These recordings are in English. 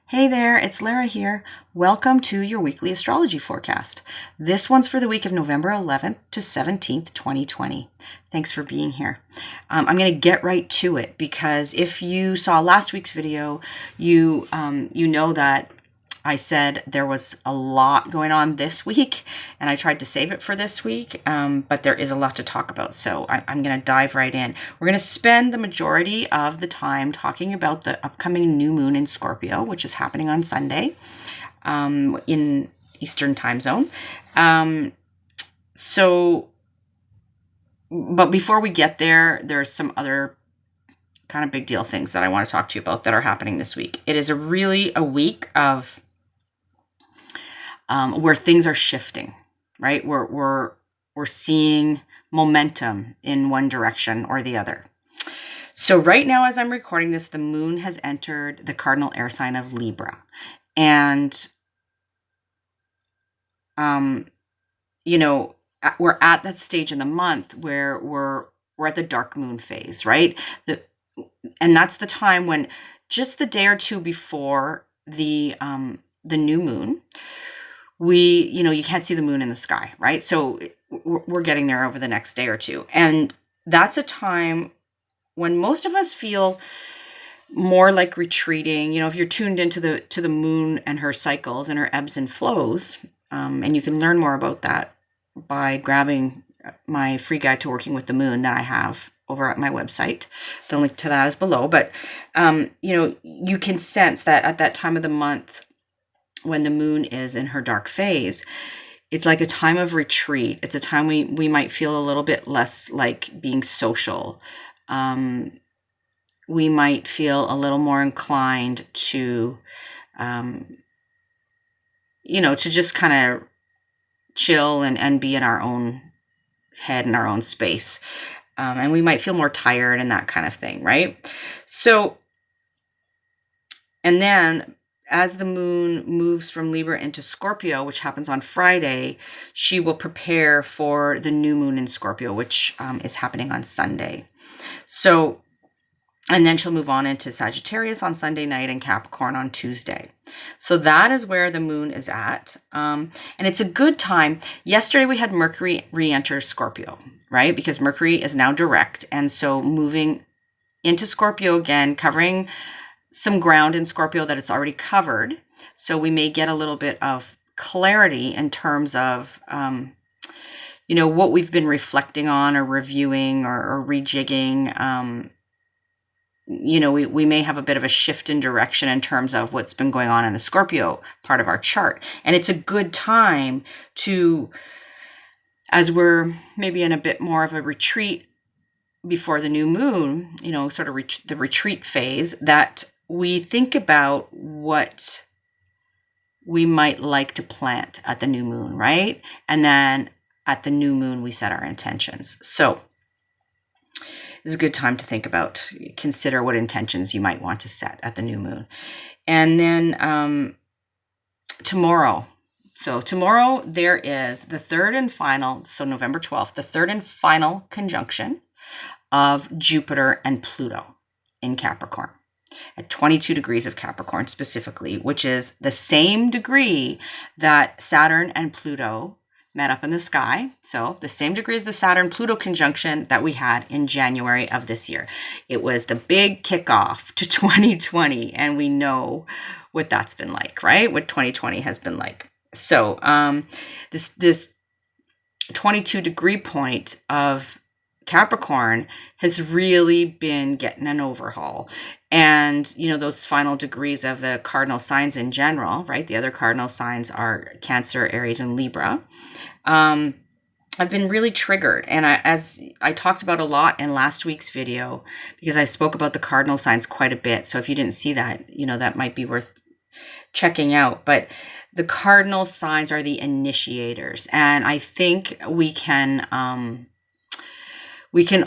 Hey there, it's Lara here. Welcome to your weekly astrology forecast. This one's for the week of November 11th to 17th, 2020. Thanks for being here. I'm going to get right to it because if you saw last week's video, you know that I said there was a lot going on this week, and I tried to save it for this week, but there is a lot to talk about, so I'm going to dive right in. We're going to spend the majority of the time talking about the upcoming new moon in Scorpio, which is happening on Sunday in Eastern time zone. But before we get there, there's some other kind of big deal things that I want to talk to you about that are happening this week. It is really a week of where things are shifting, right? We're seeing momentum in one direction or the other. So right now, as I'm recording this, the moon has entered the cardinal air sign of Libra. And, we're at that stage in the month where we're at the dark moon phase, right? And that's the time when just the day or two before the new moon, you can't see the moon in the sky, right? So we're getting there over the next day or two. And that's a time when most of us feel more like retreating. If you're tuned into the moon and her cycles and her ebbs and flows, and you can learn more about that by grabbing my free guide to working with the moon that I have over at my website. The link to that is below. But, you can sense that at that time of the month, when the moon is in her dark phase, it's like a time of retreat. It's a time we might feel a little bit less like being social. We might feel a little more inclined to, to just kind of chill and be in our own head and our own space. And we might feel more tired and that kind of thing, right? So, and then as the moon moves from Libra into Scorpio, which happens on Friday, she will prepare for the new moon in Scorpio, which is happening on Sunday. So, and then she'll move on into Sagittarius on Sunday night and Capricorn on Tuesday. So that is where the moon is at. And it's a good time. Yesterday we had Mercury re-enter Scorpio, right? Because Mercury is now direct. And so moving into Scorpio again, covering some ground in Scorpio that it's already covered. So we may get a little bit of clarity in terms of, what we've been reflecting on or reviewing or rejigging. We may have a bit of a shift in direction in terms of what's been going on in the Scorpio part of our chart. And it's a good time to, as we're maybe in a bit more of a retreat before the new moon, sort of the retreat phase, that we think about what we might like to plant at the new moon, right? And then at the new moon, we set our intentions. So it's a good time to consider what intentions you might want to set at the new moon. And then tomorrow. So tomorrow there is the third and final, so November 12th, the third and final conjunction of Jupiter and Pluto in Capricorn at 22 degrees of Capricorn specifically, which is the same degree that Saturn and Pluto met up in the sky. So the same degree as the Saturn-Pluto conjunction that we had in January of this year. It was the big kickoff to 2020, and we know what that's been like, right? What 2020 has been like. So this 22 degree point of Capricorn has really been getting an overhaul. And, those final degrees of the cardinal signs in general, right? The other cardinal signs are Cancer, Aries, and Libra. I've been really triggered. And as I talked about a lot in last week's video, because I spoke about the cardinal signs quite a bit. So if you didn't see that, that might be worth checking out. But the cardinal signs are the initiators. And I think we can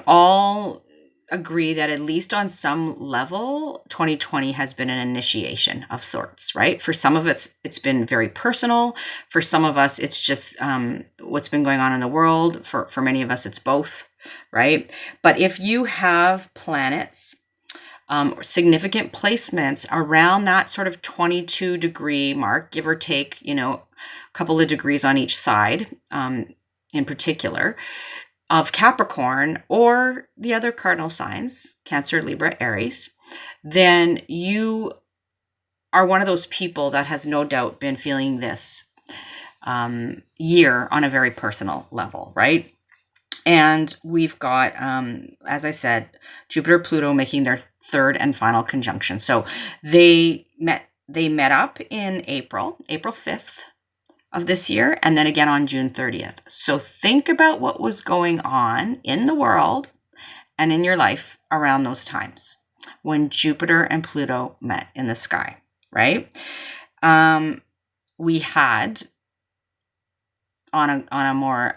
all agree that at least on some level, 2020 has been an initiation of sorts, right? For some of it's been very personal. For some of us, it's just what's been going on in the world. For many of us, it's both, right? But if you have planets significant placements around that sort of 22-degree mark, give or take, a couple of degrees on each side, in particular, of Capricorn or the other cardinal signs, Cancer, Libra, Aries, then you are one of those people that has no doubt been feeling this year on a very personal level, right? And we've got, as I said, Jupiter, Pluto making their third and final conjunction. So they met up in April 5th of this year, and then again on June 30th. So think about what was going on in the world and in your life around those times when Jupiter and Pluto met in the sky, right? We had, on a more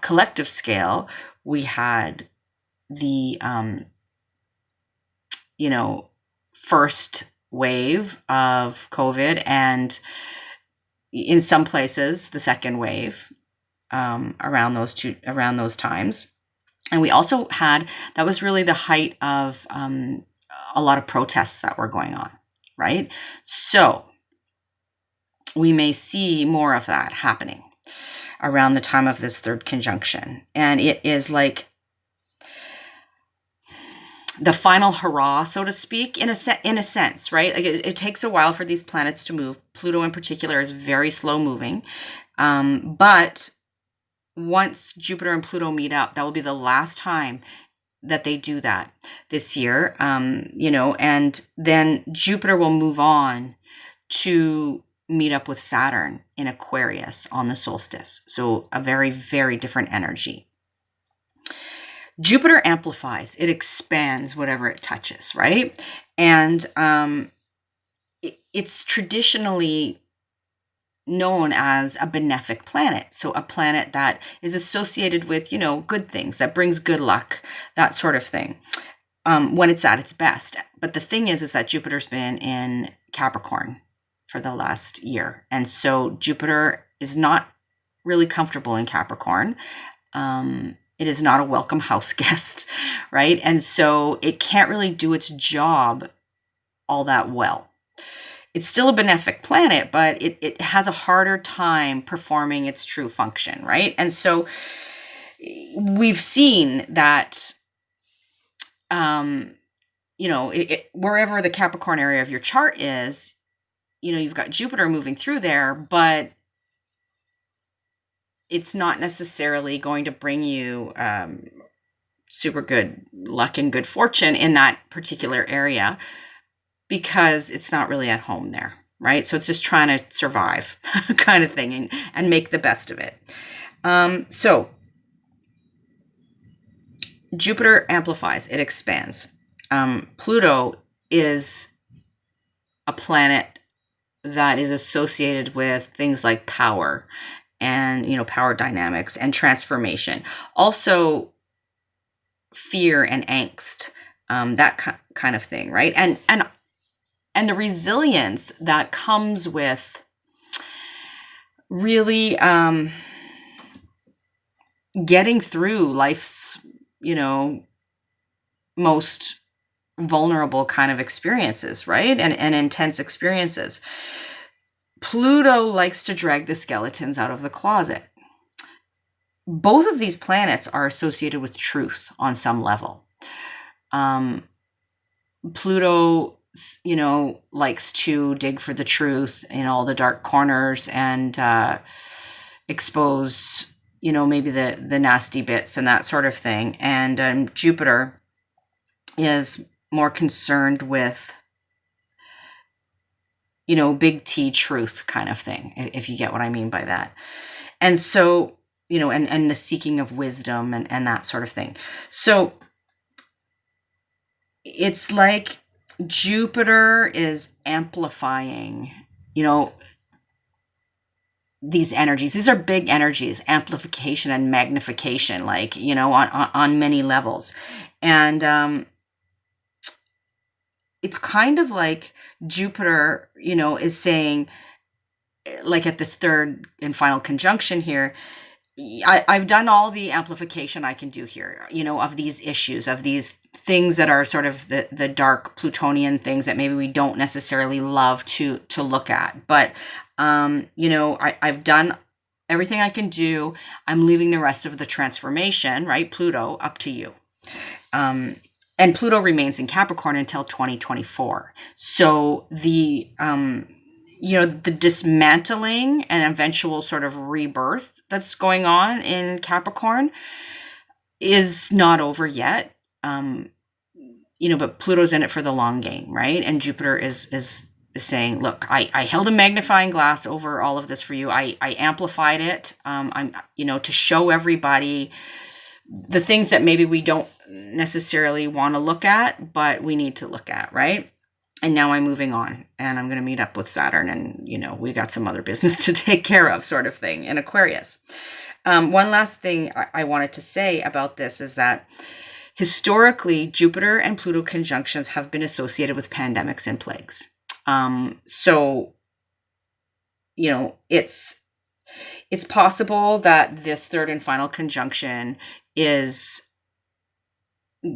collective scale, we had the first wave of COVID, and in some places the second wave around those times. And we also had, that was really the height of a lot of protests that were going on, right? So we may see more of that happening around the time of this third conjunction. And it is like the final hurrah, so to speak, in a sense, right? Like it takes a while for these planets to move. Pluto in particular is very slow moving. But once Jupiter and Pluto meet up, that will be the last time that they do that this year. And then Jupiter will move on to meet up with Saturn in Aquarius on the solstice. So a very, very different energy. Jupiter amplifies, it expands whatever it touches, right? And it's traditionally known as a benefic planet. So a planet that is associated with, good things, that brings good luck, that sort of thing, when it's at its best. But the thing is that Jupiter's been in Capricorn for the last year. And so Jupiter is not really comfortable in Capricorn. It is not a welcome house guest, right? And so it can't really do its job all that well. It's still a benefic planet, but it has a harder time performing its true function, right? And so we've seen that, wherever the Capricorn area of your chart is, you've got Jupiter moving through there, but it's not necessarily going to bring you super good luck and good fortune in that particular area because it's not really at home there, right? So it's just trying to survive kind of thing and make the best of it. So Jupiter amplifies, it expands. Pluto is a planet that is associated with things like power and, power dynamics and transformation. Also fear and angst, that kind of thing, right? And the resilience that comes with really getting through life's, most vulnerable kind of experiences, right? And intense experiences. Pluto likes to drag the skeletons out of the closet. Both of these planets are associated with truth on some level. Pluto, likes to dig for the truth in all the dark corners and expose, maybe the nasty bits and that sort of thing. And Jupiter is more concerned with, big T truth kind of thing, if you get what I mean by that. And so, and the seeking of wisdom and that sort of thing. So it's like Jupiter is amplifying, these energies. These are big energies, amplification and magnification, like, on many levels. And it's kind of like Jupiter, is saying, like at this third and final conjunction here, I've done all the amplification I can do here, of these issues, of these things that are sort of the dark Plutonian things that maybe we don't necessarily love to look at. But, I've done everything I can do. I'm leaving the rest of the transformation, right? Pluto, up to you. And Pluto remains in Capricorn until 2024. So the dismantling and eventual sort of rebirth that's going on in Capricorn is not over yet. But Pluto's in it for the long game, right? And Jupiter is saying, look, I held a magnifying glass over all of this for you. I amplified it. To show everybody the things that maybe we don't necessarily want to look at, but we need to look at, right? And now I'm moving on, and I'm going to meet up with Saturn, and, we got some other business to take care of, sort of thing, in Aquarius. One last thing I wanted to say about this is that historically, Jupiter and Pluto conjunctions have been associated with pandemics and plagues. It's possible that this third and final conjunction is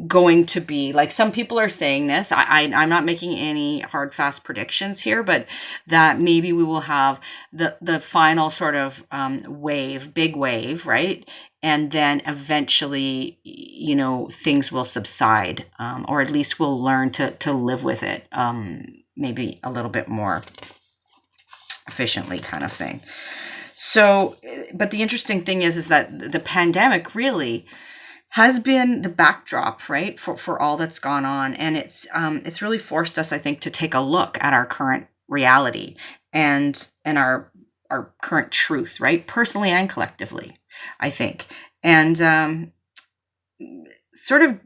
going to be, like, some people are saying this, I'm not making any hard fast predictions here, but that maybe we will have the final sort of big wave, right? And then eventually, things will subside, or at least we'll learn to live with it, maybe a little bit more efficiently, kind of thing. So, but the interesting thing is that the pandemic really has been the backdrop, right, for all that's gone on. And it's really forced us, I think, to take a look at our current reality and our current truth, right, personally and collectively, I think. And sort of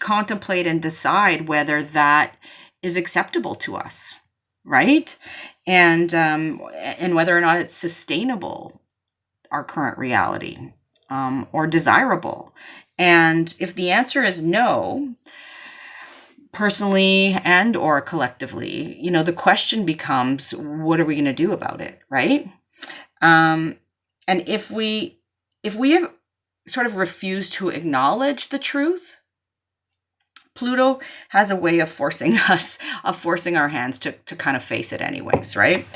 contemplate and decide whether that is acceptable to us, right? And whether or not it's sustainable, our current reality, or desirable. And if the answer is no, personally and or collectively, the question becomes, what are we going to do about it, right? And if we have sort of refused to acknowledge the truth, Pluto has a way of forcing our hands to kind of face it anyways, right?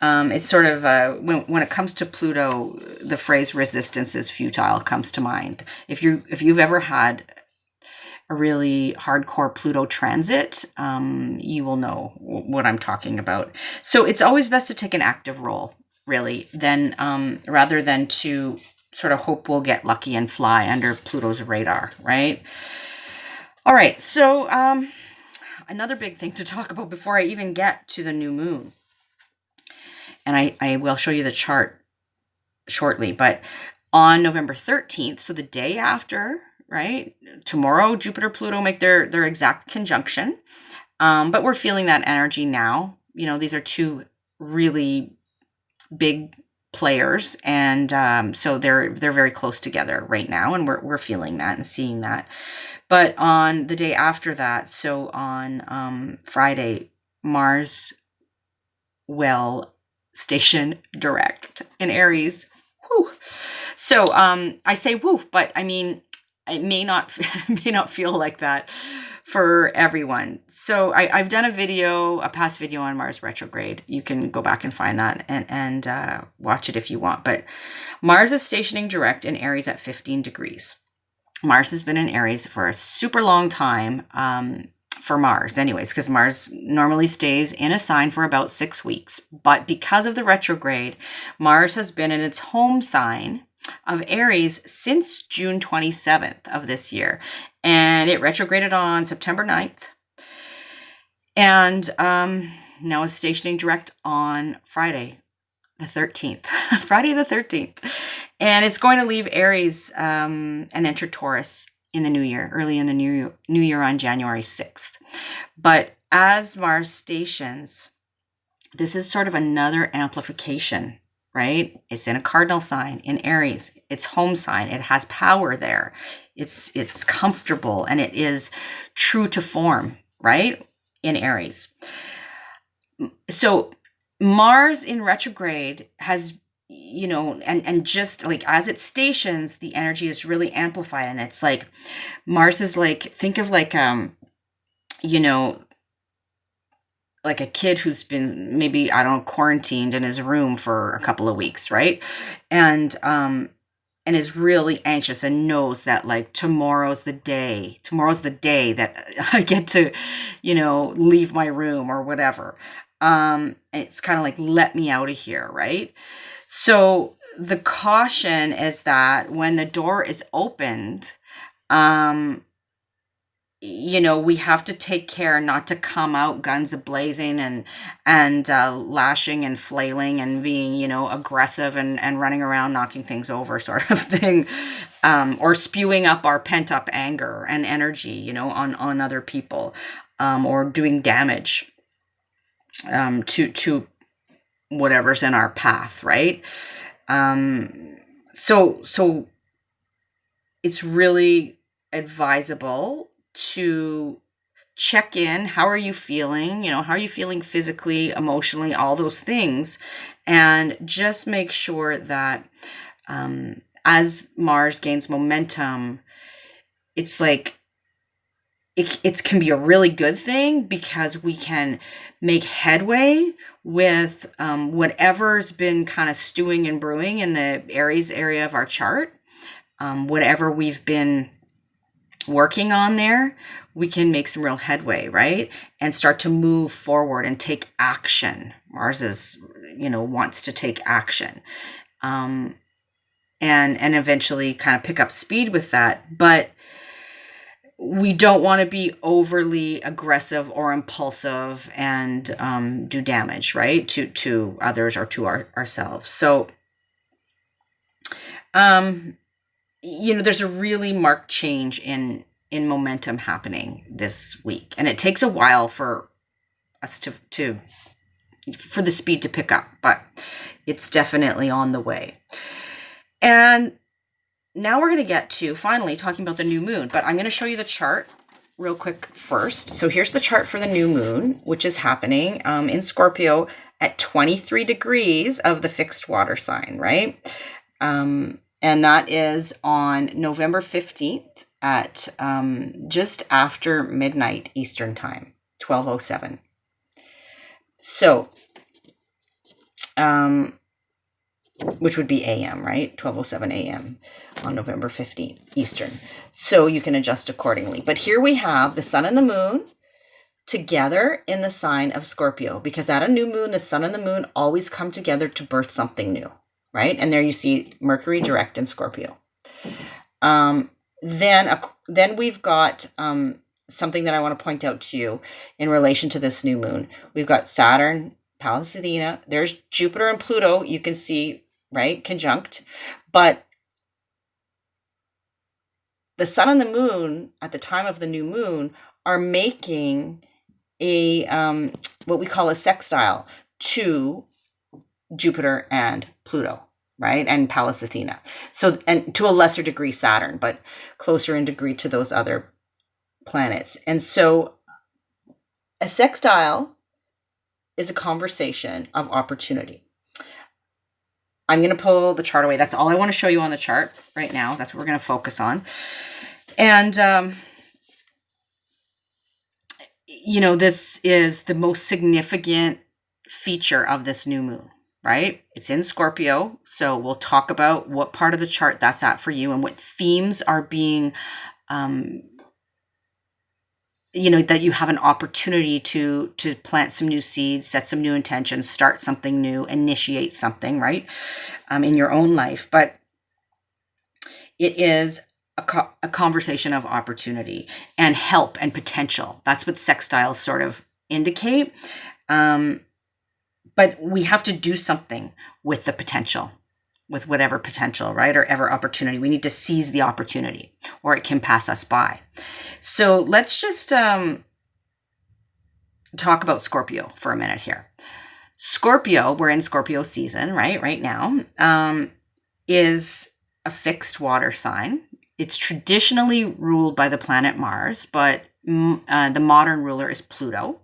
It's sort of, when it comes to Pluto, the phrase resistance is futile comes to mind. If you've ever had a really hardcore Pluto transit, you will know what I'm talking about. So it's always best to take an active role, really, rather than to sort of hope we'll get lucky and fly under Pluto's radar, right? All right, so another big thing to talk about before I even get to the new moon. And I will show you the chart shortly, but on November 13th, so the day after, right, tomorrow, Jupiter, Pluto make their exact conjunction, but we're feeling that energy now. These are two really big players, and so they're very close together right now, and we're feeling that and seeing that. But on the day after that, so on Friday, Mars will station direct in Aries. Whew. So I say woo, but I mean, it may not feel like that for everyone. So I've done a past video on Mars retrograde. You can go back and find that and watch it if you want. But Mars is stationing direct in Aries at 15 degrees. Mars has been in Aries for a super long time, for Mars anyways, because Mars normally stays in a sign for about 6 weeks. But because of the retrograde, Mars has been in its home sign of Aries since June 27th of this year. And it retrograded on September 9th. And now is stationing direct on Friday the 13th. Friday the 13th. And it's going to leave Aries and enter Taurus in the new year, early in the new year on January 6th. But as Mars stations, this is sort of another amplification, right? It's in a cardinal sign in Aries. It's home sign. It has power there. It's comfortable, and it is true to form, right? In Aries. So Mars in retrograde has, and just like as it stations, the energy is really amplified. And it's like Mars is like, think of like, you know, like a kid who's been maybe, I don't know, quarantined in his room for a couple of weeks, right? And is really anxious and knows that like tomorrow's the day that I get to, leave my room or whatever. And it's kind of like, let me out of here, right? So the caution is that when the door is opened, we have to take care not to come out guns a-blazing and lashing and flailing and being, aggressive and running around knocking things over sort of thing, or spewing up our pent-up anger and energy, on other people, or doing damage to whatever's in our path, right? So it's really advisable to check in. How are you feeling? How are you feeling physically, emotionally, all those things, and just make sure that as Mars gains momentum, it's like it can be a really good thing because we can make headway with whatever's been kind of stewing and brewing in the Aries area of our chart. Whatever we've been working on there, we can make some real headway, right? And start to move forward and take action. Mars is, wants to take action. And eventually kind of pick up speed with that. But we don't want to be overly aggressive or impulsive and do damage, right? To others or to ourselves. So, there's a really marked change in momentum happening this week. And it takes a while for us for the speed to pick up, but it's definitely on the way. And now we're going to get to finally talking about the new moon, but I'm going to show you the chart real quick first. So here's the chart for the new moon, which is happening in Scorpio at 23 degrees of the fixed water sign, right? And that is on November 15th at just after midnight Eastern time, 12:07. So, which would be AM, right? 12:07 AM on November 15th Eastern. So you can adjust accordingly. But here we have the sun and the moon together in the sign of Scorpio, because at a new moon, the sun and the moon always come together to birth something new. Right? And there you see Mercury direct in Scorpio. Then we've got something that I want to point out to you in relation to this new moon. We've got Saturn, Pallas Athena. There's Jupiter and Pluto. You can see, right? Conjunct. But the sun and the moon at the time of the new moon are making a what we call a sextile to Jupiter and Pluto, right? And Pallas Athena. So, and to a lesser degree, Saturn, but closer in degree to those other planets. And so a sextile is a conversation of opportunity. I'm going to pull the chart away. That's all I want to show you on the chart right now. That's what we're going to focus on. And, this is the most significant feature of this new moon. Right? It's in Scorpio. So we'll talk about what part of the chart that's at for you and what themes are being, that you have an opportunity to plant some new seeds, set some new intentions, start something new, initiate something, right? In your own life. But it is a conversation of opportunity and help and potential. That's what sextiles sort of indicate. But we have to do something with the potential, with whatever potential, right? Or ever opportunity. We need to seize the opportunity or it can pass us by. So let's just talk about Scorpio for a minute here. Scorpio, we're in Scorpio season, right now, is a fixed water sign. It's traditionally ruled by the planet Mars, but the modern ruler is Pluto.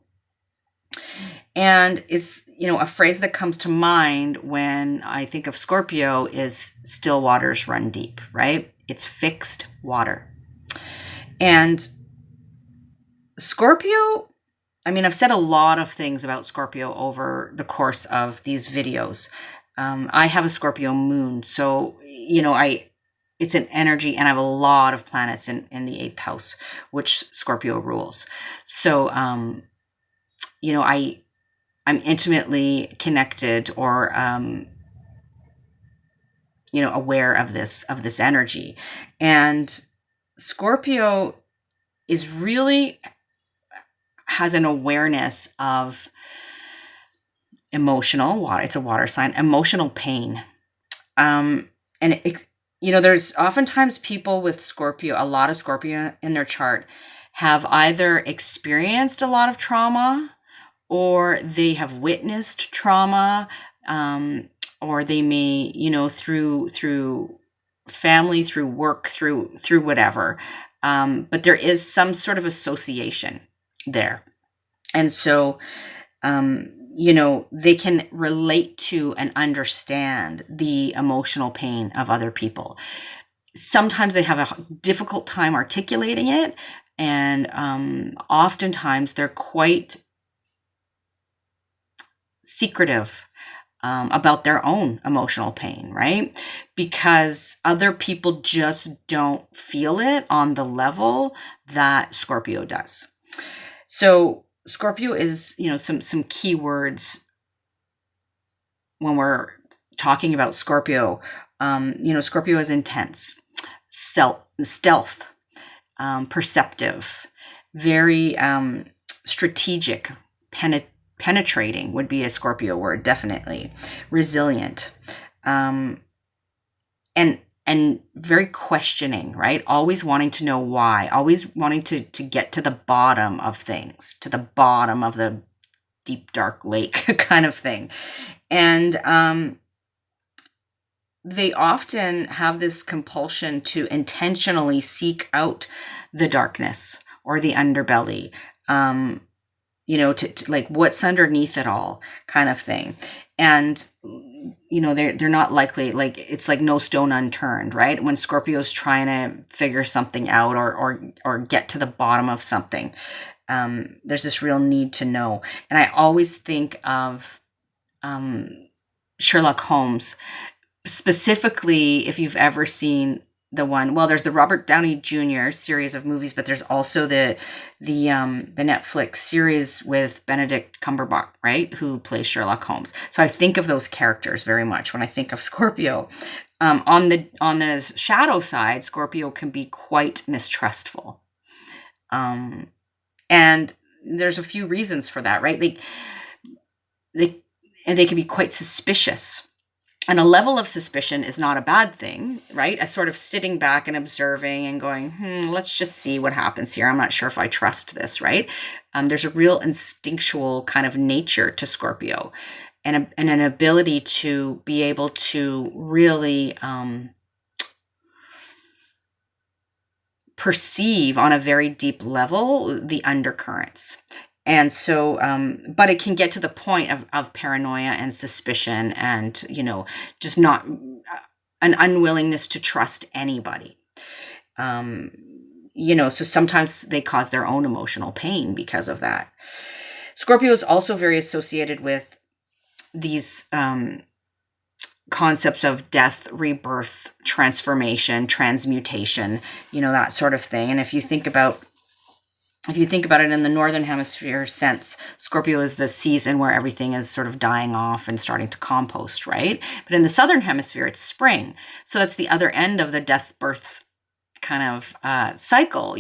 And it's, a phrase that comes to mind when I think of Scorpio is still waters run deep, right? It's fixed water. And Scorpio, I've said a lot of things about Scorpio over the course of these videos. I have a Scorpio moon, so, it's an energy, and I have a lot of planets in the 8th house, which Scorpio rules. So, I'm intimately connected or, aware of this energy. And Scorpio has an awareness of emotional water. It's a water sign, emotional pain. And there's oftentimes people with Scorpio, a lot of Scorpio in their chart, have either experienced a lot of trauma, or they have witnessed trauma, or they may, through family, through work, through whatever. But there is some sort of association there. And so, they can relate to and understand the emotional pain of other people. Sometimes they have a difficult time articulating it, and oftentimes they're quite secretive about their own emotional pain, right? Because other people just don't feel it on the level that Scorpio does. So Scorpio is, some keywords when we're talking about Scorpio. Scorpio is intense, stealth, perceptive, very strategic, penetrating would be a Scorpio word, definitely. Resilient, and very questioning, right? Always wanting to know why, always wanting to get to the bottom of things, to the bottom of the deep, dark lake kind of thing. And they often have this compulsion to intentionally seek out the darkness or the underbelly, to like what's underneath it all kind of thing. And, they're not likely, like, it's like no stone unturned, right? When Scorpio's trying to figure something out or get to the bottom of something, there's this real need to know. And I always think of Sherlock Holmes, specifically if you've ever seen the one, well, there's the Robert Downey Jr. series of movies, but there's also the Netflix series with Benedict Cumberbatch, right, who plays Sherlock Holmes. So I think of those characters very much when I think of Scorpio. On the shadow side, Scorpio can be quite mistrustful, and there's a few reasons for that, right? They can be quite suspicious. And a level of suspicion is not a bad thing, right? A sort of sitting back and observing and going, let's just see what happens here. I'm not sure if I trust this, right? There's a real instinctual kind of nature to Scorpio, and an ability to be able to really perceive on a very deep level the undercurrents. And so, but it can get to the point of paranoia and suspicion and, just not an unwillingness to trust anybody. So sometimes they cause their own emotional pain because of that. Scorpio is also very associated with these concepts of death, rebirth, transformation, transmutation, that sort of thing. And if you think about it in the northern hemisphere sense, Scorpio is the season where everything is sort of dying off and starting to compost, right? But in the southern hemisphere, it's spring. So that's the other end of the death, birth kind of cycle.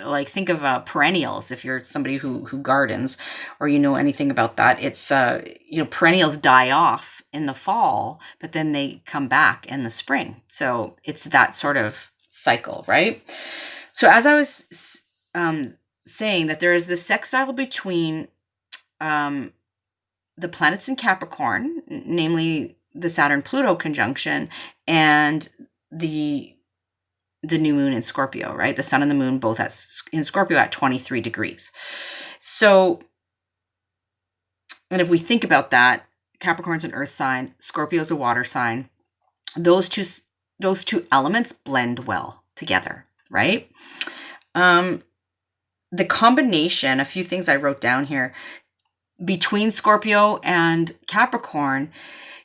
Like think of perennials. If you're somebody who gardens or anything about that, it's perennials die off in the fall, but then they come back in the spring. So it's that sort of cycle, right? So as I was saying, that there is this sextile between the planets in Capricorn, namely the Saturn Pluto conjunction, and the new moon in Scorpio, right? The sun and the moon both in Scorpio at 23 degrees. So And if we think about that, Capricorn's an earth sign, Scorpio's a water sign. Those two elements blend well together, right? The combination, a few things I wrote down here, between Scorpio and Capricorn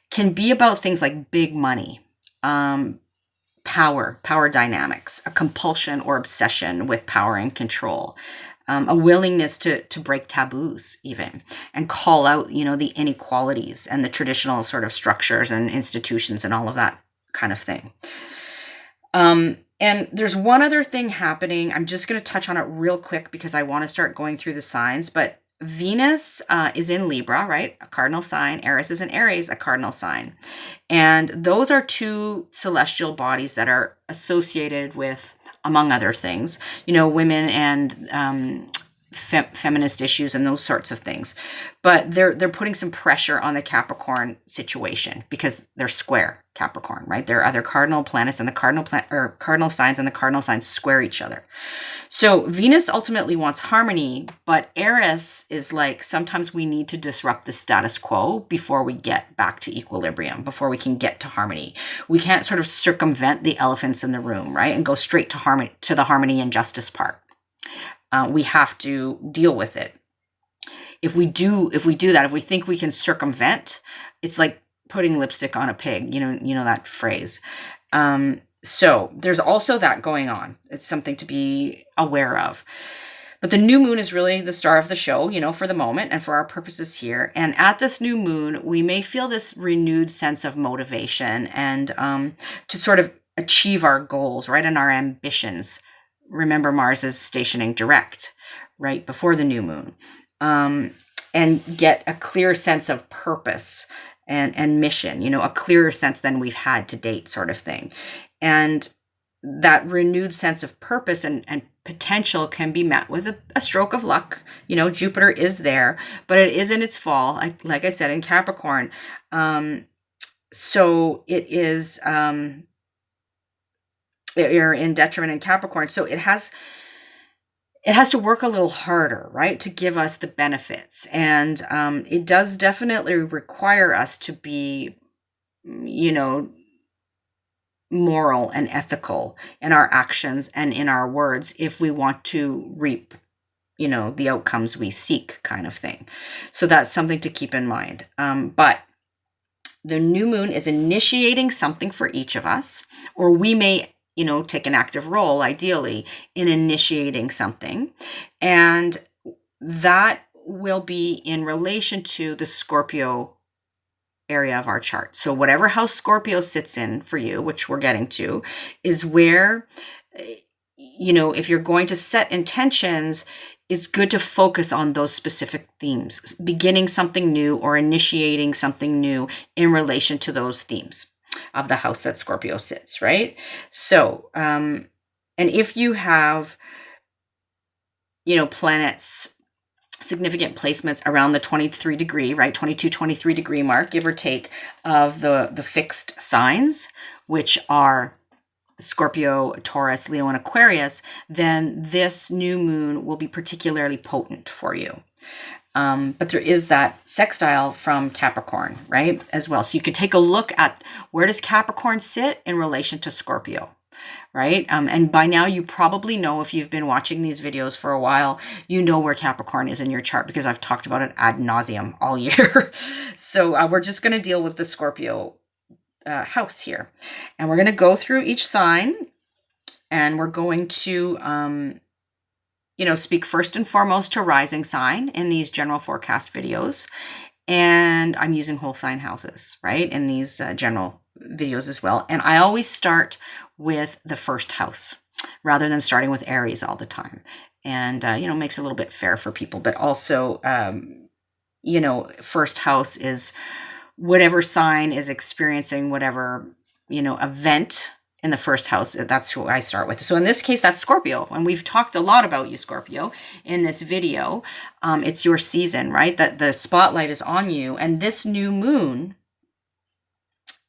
can be about things like big money, power dynamics, a compulsion or obsession with power and control, a willingness to break taboos even, and call out, the inequalities and the traditional sort of structures and institutions and all of that kind of thing. And there's one other thing happening. I'm just going to touch on it real quick because I want to start going through the signs, but Venus is in Libra, right? A cardinal sign. Eris is in Aries, a cardinal sign. And those are two celestial bodies that are associated with, among other things, women and feminist issues and those sorts of things. But they're putting some pressure on the Capricorn situation because they're square Capricorn, right? There are other cardinal planets and the cardinal signs, and the cardinal signs square each other. So Venus ultimately wants harmony, but Eris is like, sometimes we need to disrupt the status quo before we get back to equilibrium, before we can get to harmony. We can't sort of circumvent the elephants in the room, right? And go straight to harmony, to the harmony and justice part. We have to deal with it. If we do that, if we think we can circumvent, it's like putting lipstick on a pig. You know that phrase. So there's also that going on. It's something to be aware of. But the new moon is really the star of the show, for the moment and for our purposes here. And at this new moon, we may feel this renewed sense of motivation and to sort of achieve our goals, right, and our ambitions. Remember, Mars is stationing direct right before the new moon, and get a clear sense of purpose and mission, a clearer sense than we've had to date, sort of thing. And that renewed sense of purpose and potential can be met with a stroke of luck. Jupiter is there, but it is in its fall, like I said, in Capricorn. So it is... you're in detriment in Capricorn. So it has to work a little harder, right, to give us the benefits. And it does definitely require us to be, moral and ethical in our actions and in our words if we want to reap, the outcomes we seek, kind of thing. So that's something to keep in mind. But the new moon is initiating something for each of us, or we may take an active role, ideally, in initiating something. And that will be in relation to the Scorpio area of our chart. So whatever house Scorpio sits in for you, which we're getting to, is where, if you're going to set intentions, it's good to focus on those specific themes, beginning something new or initiating something new in relation to those themes of the house that Scorpio sits, right? So, and if you have, planets, significant placements around the 23 degree, right, 22, 23 degree mark, give or take, of the fixed signs, which are Scorpio, Taurus, Leo, and Aquarius, then this new moon will be particularly potent for you. But there is that sextile from Capricorn, right, as well. So you could take a look at where does Capricorn sit in relation to Scorpio, right? And by now you probably know, if you've been watching these videos for a while, you know where Capricorn is in your chart because I've talked about it ad nauseum all year. So we're just going to deal with the Scorpio house here. And we're going to go through each sign, and we're going to... speak first and foremost to rising sign in these general forecast videos. And I'm using whole sign houses, right, in these general videos as well. And I always start with the first house rather than starting with Aries all the time. And, makes it a little bit fair for people. But also, first house is whatever sign is experiencing whatever, event in the first house. That's who I start with. So in this case, that's Scorpio. And we've talked a lot about you, Scorpio, in this video. It's your season, right? That the spotlight is on you. And this new moon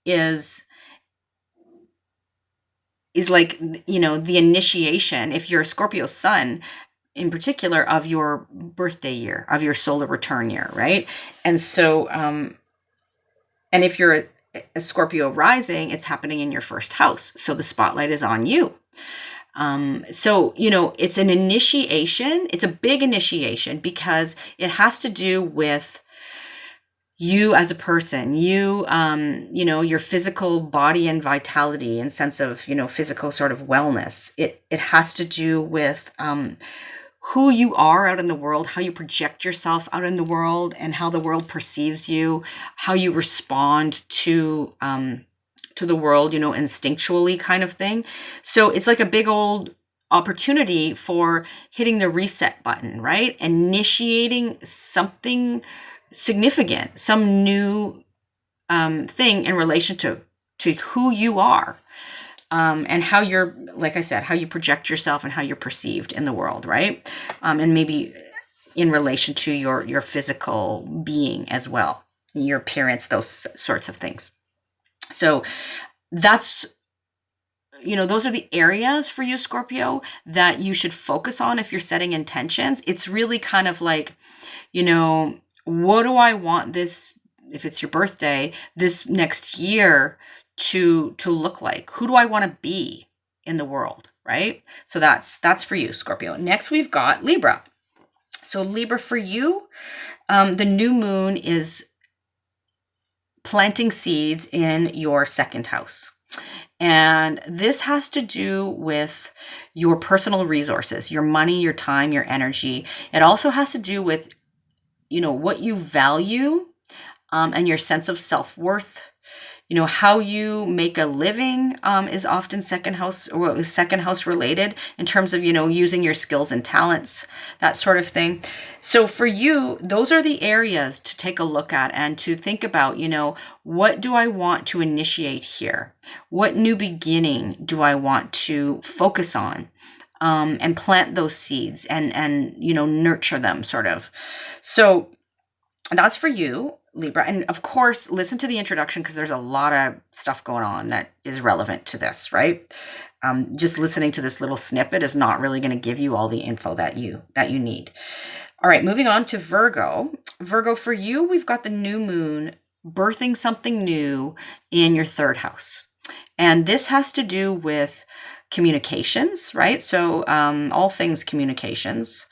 is like, the initiation. If you're a Scorpio sun, in particular of your birthday year, of your solar return year, right? And so, and if you're a Scorpio rising, it's happening in your first house. So the spotlight is on you. So, it's an initiation. It's a big initiation because it has to do with you as a person, your physical body and vitality and sense of, physical sort of wellness. It has to do with, who you are out in the world, how you project yourself out in the world, and how the world perceives you, how you respond to the world, instinctually kind of thing. So it's like a big old opportunity for hitting the reset button, right? Initiating something significant, some new thing in relation to who you are. And how you're, like I said, how you project yourself and how you're perceived in the world, right? And maybe in relation to your physical being as well, your appearance, those sorts of things. So that's, those are the areas for you, Scorpio, that you should focus on if you're setting intentions. It's really kind of like, what do I want this, if it's your birthday, this next year to look like? Who do I want to be in the world, right? So that's for you, Scorpio. Next, we've got Libra. So Libra, for you, the new moon is planting seeds in your second house. And this has to do with your personal resources, your money, your time, your energy. It also has to do with, what you value, and your sense of self-worth. How you make a living is often second house related in terms of, using your skills and talents, that sort of thing. So for you, those are the areas to take a look at and to think about, what do I want to initiate here? What new beginning do I want to focus on? And plant those seeds and nurture them, sort of. So that's for you, Libra. And of course, listen to the introduction because there's a lot of stuff going on that is relevant to this, right? Just listening to this little snippet is not really going to give you all the info that you need. All right, moving on to Virgo. Virgo, for you, we've got the new moon birthing something new in your third house. And this has to do with communications, right? So all things communications,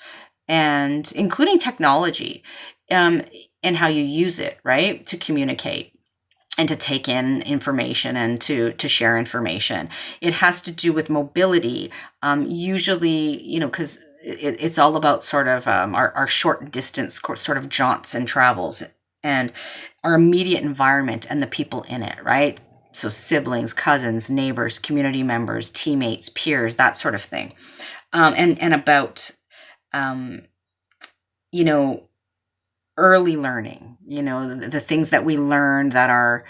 and including technology, and how you use it, right, to communicate and to take in information and to share information. It has to do with mobility, usually, because it's all about sort of our short distance sort of jaunts and travels and our immediate environment and the people in it, right? So siblings, cousins, neighbors, community members, teammates, peers, that sort of thing. And about, early learning, the things that we learn that are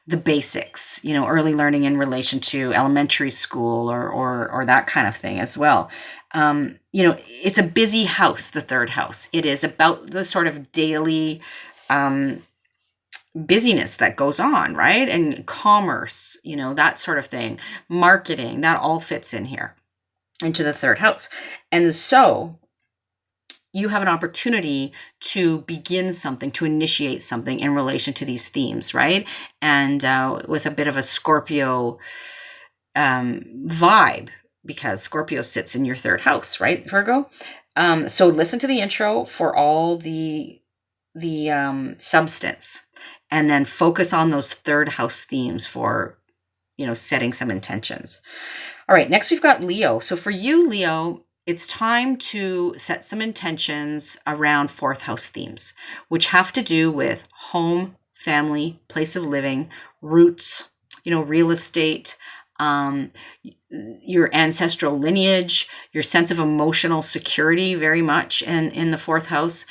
the basics, early learning in relation to elementary school or that kind of thing as well. It's a busy house, the third house. It is about the sort of daily busyness that goes on, right? And commerce, that sort of thing, marketing, that all fits in here into the third house. And so you have an opportunity to begin something, to initiate something in relation to these themes, right? And with a bit of a Scorpio vibe, because Scorpio sits in your third house, right, Virgo? So listen to the intro for all the substance, and then focus on those third house themes for, setting some intentions. All right, next we've got Leo. So for you, Leo, it's time to set some intentions around fourth house themes, which have to do with home, family, place of living, roots, real estate, your ancestral lineage, your sense of emotional security very much in the fourth house,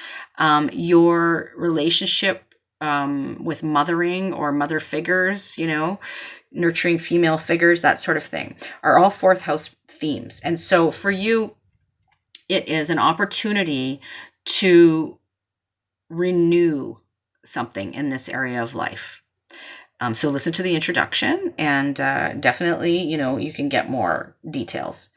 your relationship with mothering or mother figures, nurturing female figures, that sort of thing, are all fourth house themes. And so for you, it is an opportunity to renew something in this area of life. So listen to the introduction and definitely, you can get more details.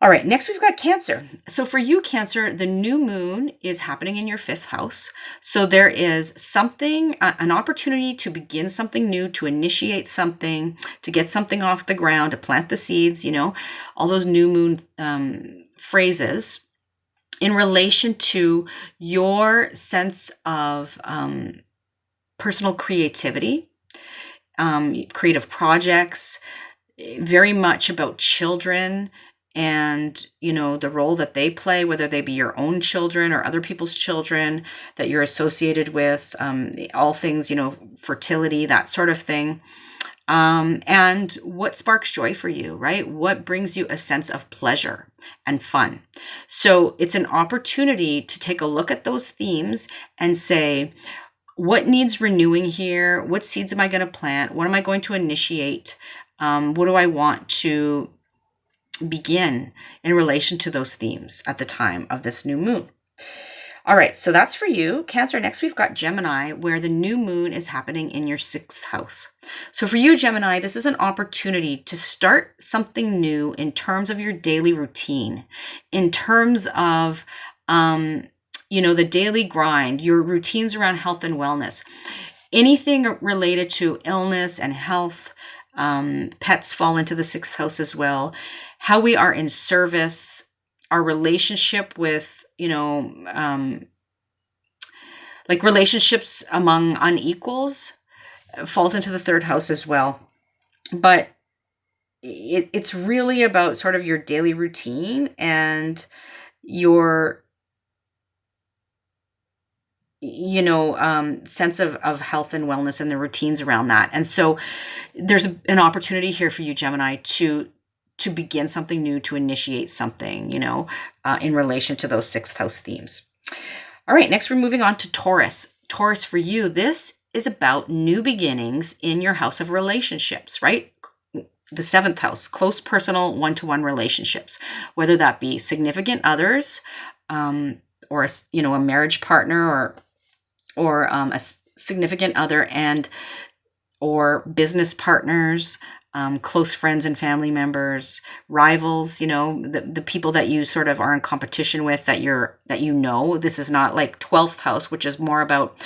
All right, next we've got Cancer. So for you, Cancer, the new moon is happening in your 5th house. So there is something, an opportunity to begin something new, to initiate something, to get something off the ground, to plant the seeds, all those new moon phrases in relation to your sense of personal creativity, creative projects, very much about children and the role that they play, whether they be your own children or other people's children that you're associated with, all things fertility, that sort of thing, and what sparks joy for you, right? What brings you a sense of pleasure and fun? So it's an opportunity to take a look at those themes and say, what needs renewing here? What seeds am I going to plant? What am I going to initiate? What do I want to begin in relation to those themes at the time of this new moon? All right, so that's for you, Cancer. Next, we've got Gemini, where the new moon is happening in your 6th house. So for you, Gemini, this is an opportunity to start something new in terms of your daily routine, in terms of, the daily grind, your routines around health and wellness, anything related to illness and health. Pets fall into the 6th house as well. How we are in service, our relationship with, like relationships among unequals falls into the 3rd house as well. But it's really about sort of your daily routine and your sense of health and wellness and the routines around that. And so there's an opportunity here for you, Gemini, to begin something new, to initiate something, in relation to those 6th house themes. All right, next we're moving on to Taurus. Taurus, for you, this is about new beginnings in your house of relationships, right? The 7th house, close personal one-to-one relationships, whether that be significant others, or a marriage partner, or a significant other, or business partners, close friends and family members, rivals, the people that you sort of are in competition with, that this is not like 12th house, which is more about,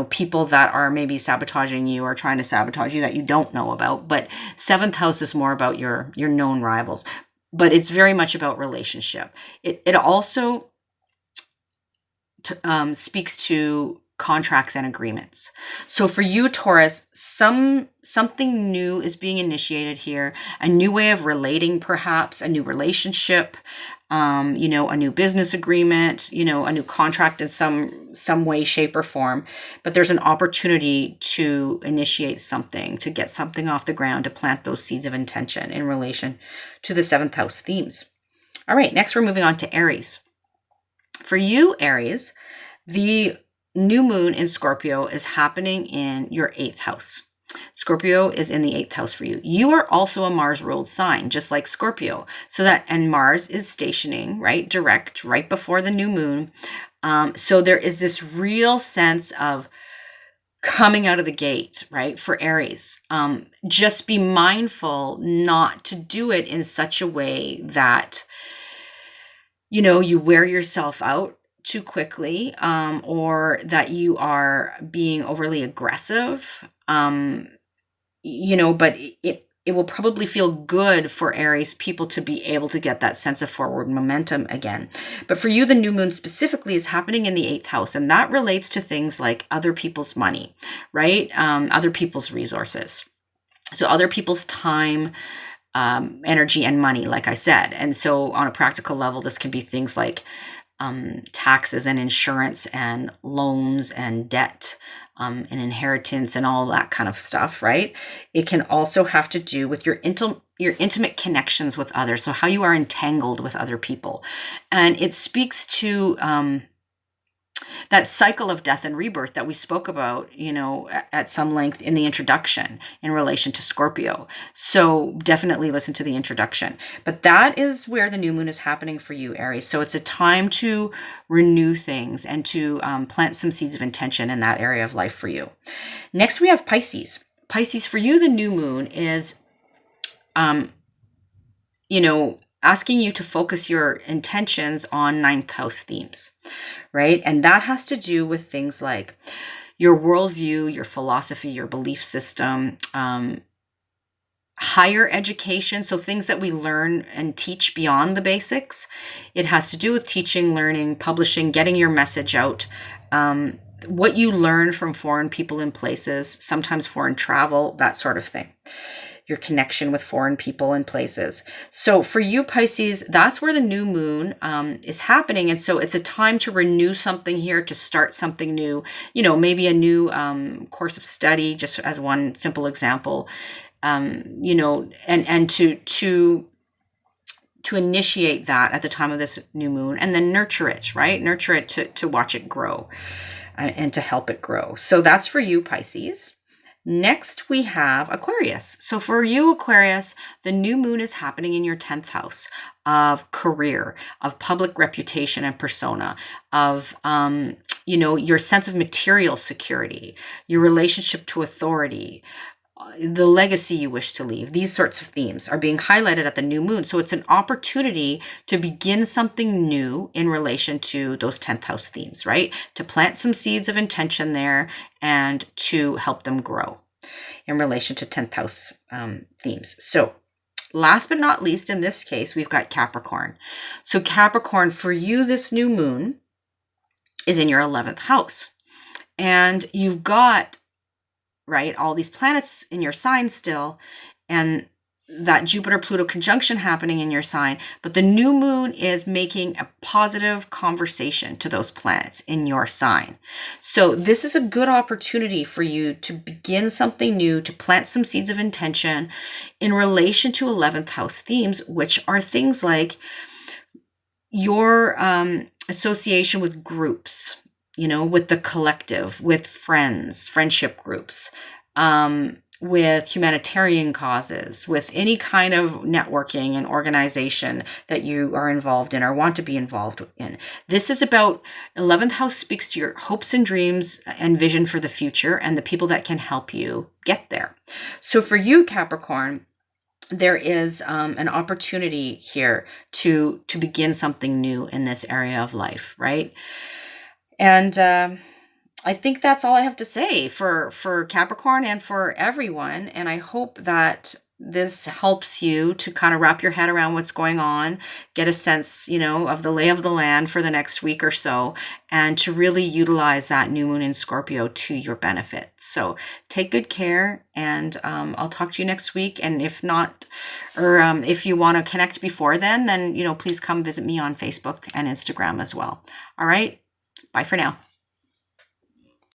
people that are maybe sabotaging you or trying to sabotage you that you don't know about. But 7th house is more about your known rivals, but it's very much about relationship. It also speaks to contracts and agreements. So for you, Taurus, something new is being initiated here, a new way of relating, perhaps a new relationship, a new business agreement, a new contract in some way, shape, or form. But there's an opportunity to initiate something, to get something off the ground, to plant those seeds of intention in relation to the 7th house themes. All right, next we're moving on to Aries. For you, Aries, the new moon in Scorpio is happening in your 8th house. Scorpio is in the 8th house for you. You are also a Mars-ruled sign, just like Scorpio. And Mars is stationing, right, direct, right before the new moon. So there is this real sense of coming out of the gate, right, for Aries. Just be mindful not to do it in such a way that, you wear yourself out too quickly, or that you are being overly aggressive, but it will probably feel good for Aries people to be able to get that sense of forward momentum again. But for you, the new moon specifically is happening in the 8th house, and that relates to things like other people's money, right? Other people's resources. So other people's time, energy, and money, like I said. And so on a practical level, this can be things like taxes and insurance and loans and debt, and inheritance and all that kind of stuff, right? It can also have to do with your intimate connections with others, so how you are entangled with other people. And it speaks to that cycle of death and rebirth that we spoke about, at some length in the introduction in relation to Scorpio. So definitely listen to the introduction. But that is where the new moon is happening for you, Aries. So it's a time to renew things and to plant some seeds of intention in that area of life for you. Next, we have Pisces. Pisces, for you, the new moon is asking you to focus your intentions on ninth house themes, right? And that has to do with things like your worldview, your philosophy, your belief system, higher education, so things that we learn and teach beyond the basics. It has to do with teaching, learning, publishing, getting your message out, what you learn from foreign people and places, sometimes foreign travel, that sort of thing. Your connection with foreign people and places. So for you, Pisces, that's where the new moon is happening. And so it's a time to renew something here, to start something new, maybe a new course of study, just as one simple example, and to initiate that at the time of this new moon, and then nurture it, right? Nurture it to watch it grow and to help it grow. So that's for you, Pisces. Next, we have Aquarius. So for you, Aquarius, the new moon is happening in your 10th house of career, of public reputation and persona, of, your sense of material security, your relationship to authority, the legacy you wish to leave. These sorts of themes are being highlighted at the new moon. So it's an opportunity to begin something new in relation to those 10th house themes, right? To plant some seeds of intention there and to help them grow in relation to 10th house themes. So last but not least, in this case, we've got Capricorn. So Capricorn, for you, this new moon is in your 11th house. And you've got, right, all these planets in your sign still, and that Jupiter Pluto conjunction happening in your sign, but the new moon is making a positive conversation to those planets in your sign. So this is a good opportunity for you to begin something new, to plant some seeds of intention in relation to 11th house themes, which are things like your association with groups, with the collective, with friends, friendship groups, with humanitarian causes, with any kind of networking and organization that you are involved in or want to be involved in. This is about 11th house speaks to your hopes and dreams and vision for the future and the people that can help you get there. So for you, Capricorn, there is an opportunity here to begin something new in this area of life, right? And I think that's all I have to say for Capricorn and for everyone. And I hope that this helps you to kind of wrap your head around what's going on, get a sense, of the lay of the land for the next week or so, and to really utilize that new moon in Scorpio to your benefit. So take good care, and I'll talk to you next week. And if not, or if you want to connect before then, please come visit me on Facebook and Instagram as well. All right. Bye for now.